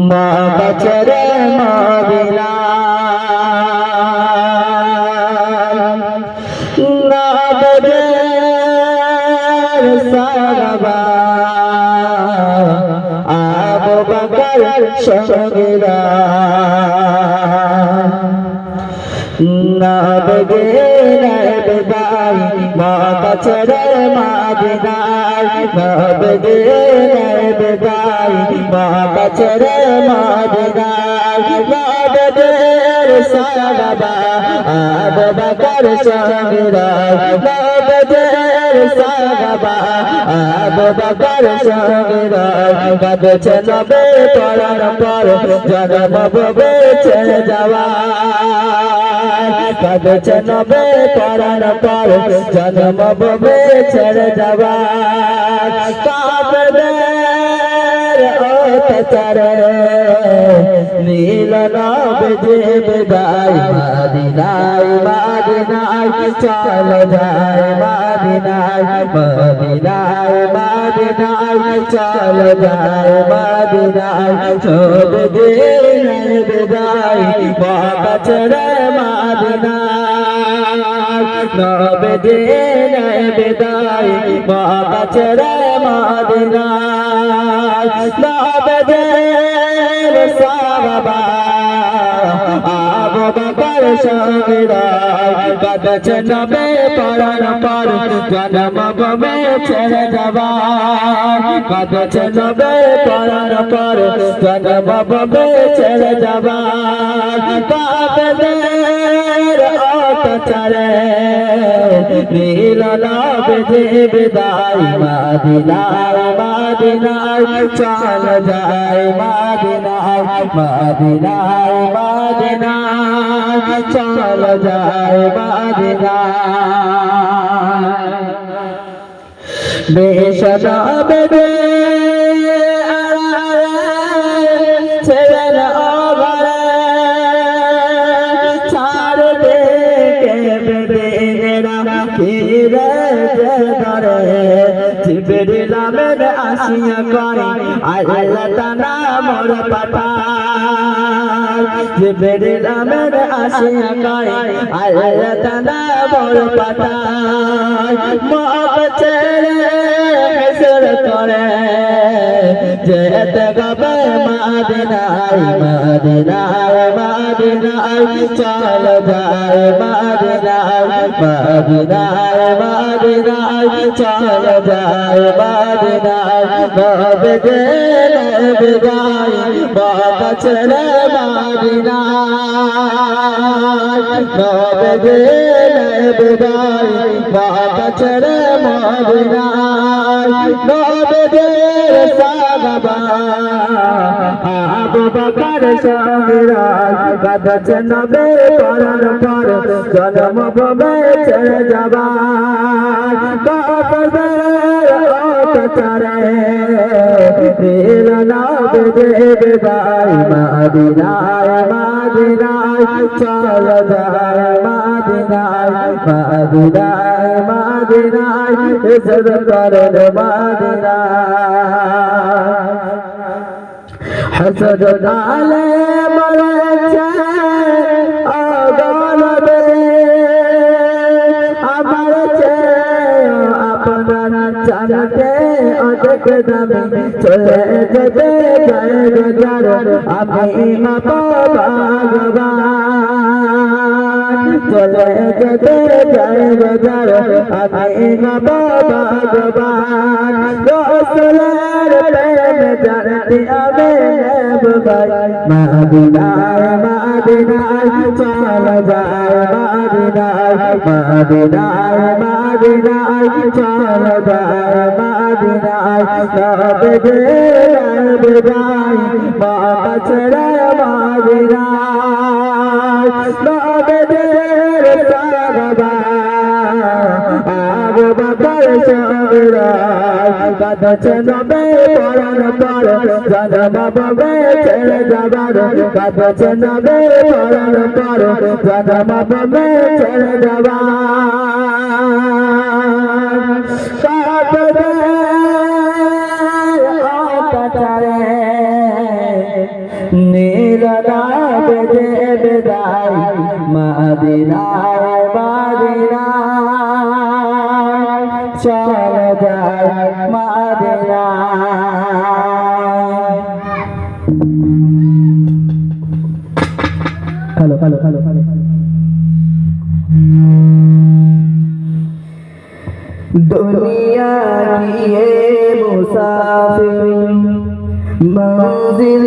মা বচরে মদিনা না বদে সারাবা আবু বকর সগীরা না বদে নবদাই মা বচরে মদিনা না বদে নবদাই মা বচরে মদিনা না বদে সারাবা আবু বকর সগীরা না বদে সারাবা আবু বকর সগীরা কাঁদছে নবে পরার পর জন্ম বেঁচে যাওয়া কাঁদছে নবে পরার পর জন্ম বেঁচে যাওয়া কাফেরদের অত্যাচারে নীল নবে যে বিদায় মদিনায় মদিনায় চল যায় মদিনায় মদিনায় মদিনায় চল যায় মদিনায় ছোট দিন বিদায় বাবা ছেড়ে মদিনায় নবে দিন বিদায় বাবা ছেড়ে মদিনায় নবে দিন সারাবা আবু বকর সগীরা কাঁদছে নবে পরার পর জন্ম বেঁচে যাওয়া কাঁদছে নবে পরার পর জন্ম বেঁচে যাওয়া কাফেরদের অত্যাচারে নীল নবে যে বিদায় মদিনায় মদিনায় চল যায় মদিনায় মদিনায় মদিনায় চল যায় মদিনায় বেশনাবে ছেড়ে না ঘরে ছাড় দে কে বেদেরা ফিরে ধরে জিবরিল আমিন আসিয়া করে আল্লাহ তাআলা মোর পাঠায় জিবরিল আমিন আসিয়া করে আল্লাহ তাআলা মোর পাঠায় মত ছেড়ে মিসর করে যেতে গবে মদিনায় মদিনায় মদিনায় চল যায় মদিনায় মদিনায় মদিনায় চল যায় মদিনায় নবে দিন বিদায় বাবা ছেড়ে মদিনায় নবে দিন বিদায় বাবা ছেড়ে মদিনায় নবে দিন সারাবা আবু বকর সগীরা কাঁদছে নবে পরার পর জন্ম বেঁচে যাওয়া কাফেরদের অত্যাচারে নীল নবে যে বিদায় মদিনায় মদিনায় চল যায় মদিনায় মদিনায় মদিনায় ইজ্জত করেন মদিনায় হাসদ ডালে মরেছে অগলবে আমার আপনার জানতে অধিক দামে চলে যেতে যায় গজার আমি মা ভগবান চলে যেতে যায় গজার আমি মা ভগবান রসুলের প্রেম জানতে আমি মদিনায় মদিনায় চল যায় মদিনায় মদিনায় মদিনায় চল যায় মদিনায় নবে দিন বিদায় বাবা ছেড়ে মদিনায় নবে দিন সারাবা আবু বকর সগীরা কাঁদছে নবে পরার পর জন্ম বেঁচে যাবার কাঁদছে নবে পরার পর জন্ম বেঁচে যাবার ছাড়ে নীলনা বেজে বেদাই মদিনায় মদিনায় চলে যায় মদিনায়। হ্যালো হ্যালো হ্যালো হ্যালো दुनिया की ये मुसाफिर मंजिल